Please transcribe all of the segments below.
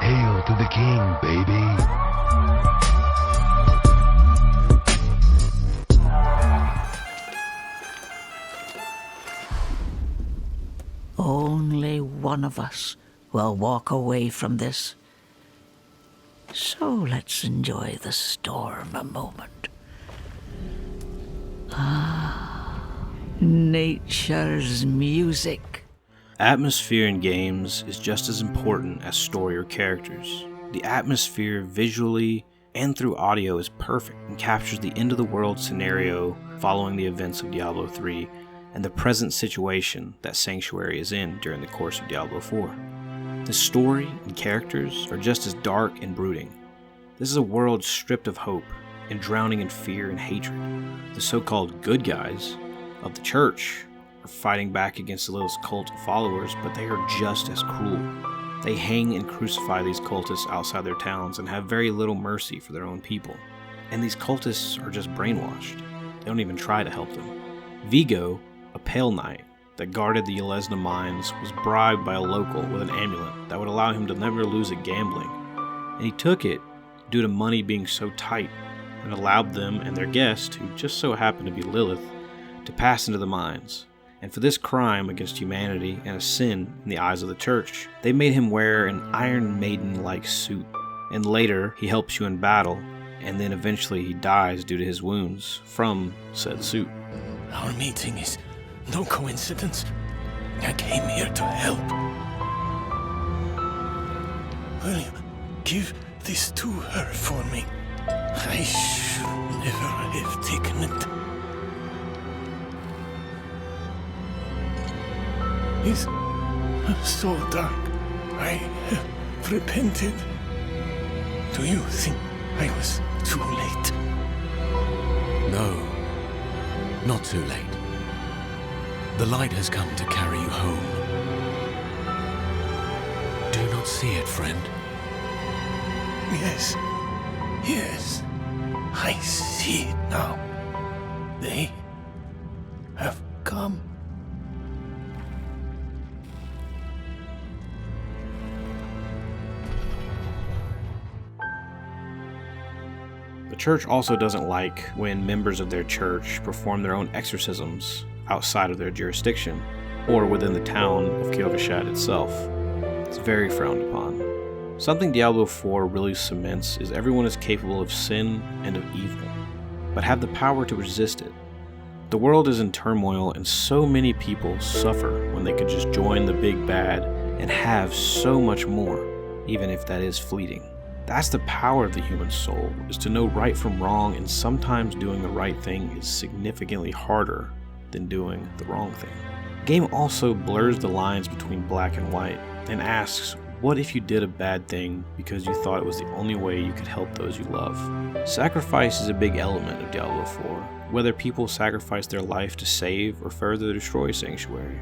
Hail to the king, baby. Only one of us will walk away from this. So let's enjoy the storm a moment. Nature's music. Atmosphere in games is just as important as story or characters. The atmosphere visually and through audio is perfect and captures the end-of-the-world scenario following the events of Diablo 3 and the present situation that Sanctuary is in during the course of Diablo 4. The story and characters are just as dark and brooding. This is a world stripped of hope and drowning in fear and hatred. The so-called good guys of the church are fighting back against Lilith's cult of followers, but they are just as cruel. They hang and crucify these cultists outside their towns and have very little mercy for their own people. And these cultists are just brainwashed. They don't even try to help them. Vigo, a pale knight that guarded the Yelesna mines, was bribed by a local with an amulet that would allow him to never lose at gambling, and he took it due to money being so tight, and allowed them and their guest, who just so happened to be Lilith, to pass into the mines. And for this crime against humanity and a sin in the eyes of the church, they made him wear an Iron Maiden-like suit, and later he helps you in battle, and then eventually he dies due to his wounds from said suit. Our meeting is no coincidence. I came here to help. William, give this to her for me. I should never have taken it. It's so dark. I have repented. Do you think I was too late? No, not too late. The light has come to carry you home. Do you not see it, friend? Yes. Yes. I see it now. They have come. The church also doesn't like when members of their church perform their own exorcisms outside of their jurisdiction, or within the town of Kiovashad itself. It's very frowned upon. Something Diablo 4 really cements is everyone is capable of sin and of evil, but have the power to resist it. The world is in turmoil and so many people suffer when they could just join the big bad and have so much more, even if that is fleeting. That's the power of the human soul, is to know right from wrong, and sometimes doing the right thing is significantly harder than doing the wrong thing. The game also blurs the lines between black and white and asks, what if you did a bad thing because you thought it was the only way you could help those you love? Sacrifice is a big element of Diablo 4, whether people sacrifice their life to save or further destroy Sanctuary.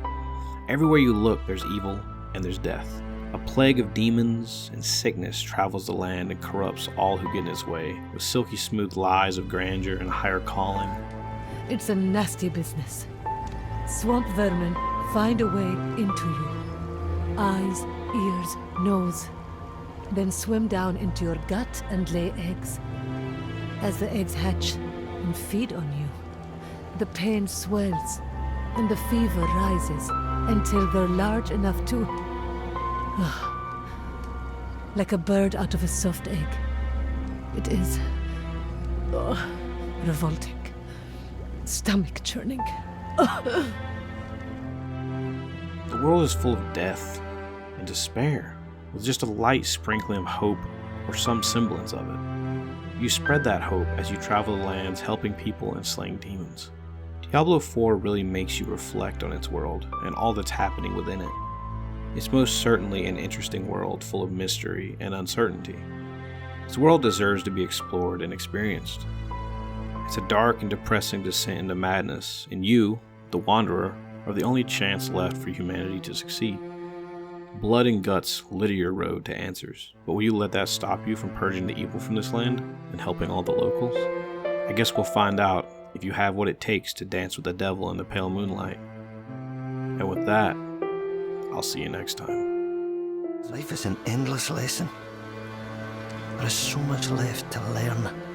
Everywhere you look, there's evil and there's death. A plague of demons and sickness travels the land and corrupts all who get in its way, with silky smooth lies of grandeur and higher calling. It's a nasty business. Swamp vermin find a way into you. Eyes, ears, nose. Then swim down into your gut and lay eggs. As the eggs hatch and feed on you, the pain swells and the fever rises until they're large enough to... like a bird out of a soft egg. It is... revolting. Stomach churning. The world is full of death and despair, with just a light sprinkling of hope or some semblance of it. You spread that hope as you travel the lands helping people and slaying demons. Diablo 4 really makes you reflect on its world and all that's happening within it. It's most certainly an interesting world full of mystery and uncertainty. This world deserves to be explored and experienced. It's a dark and depressing descent into madness, and you, the Wanderer, are the only chance left for humanity to succeed. Blood and guts litter your road to answers, but will you let that stop you from purging the evil from this land and helping all the locals? I guess we'll find out if you have what it takes to dance with the devil in the pale moonlight. And with that, I'll see you next time. Life is an endless lesson, There is so much left to learn.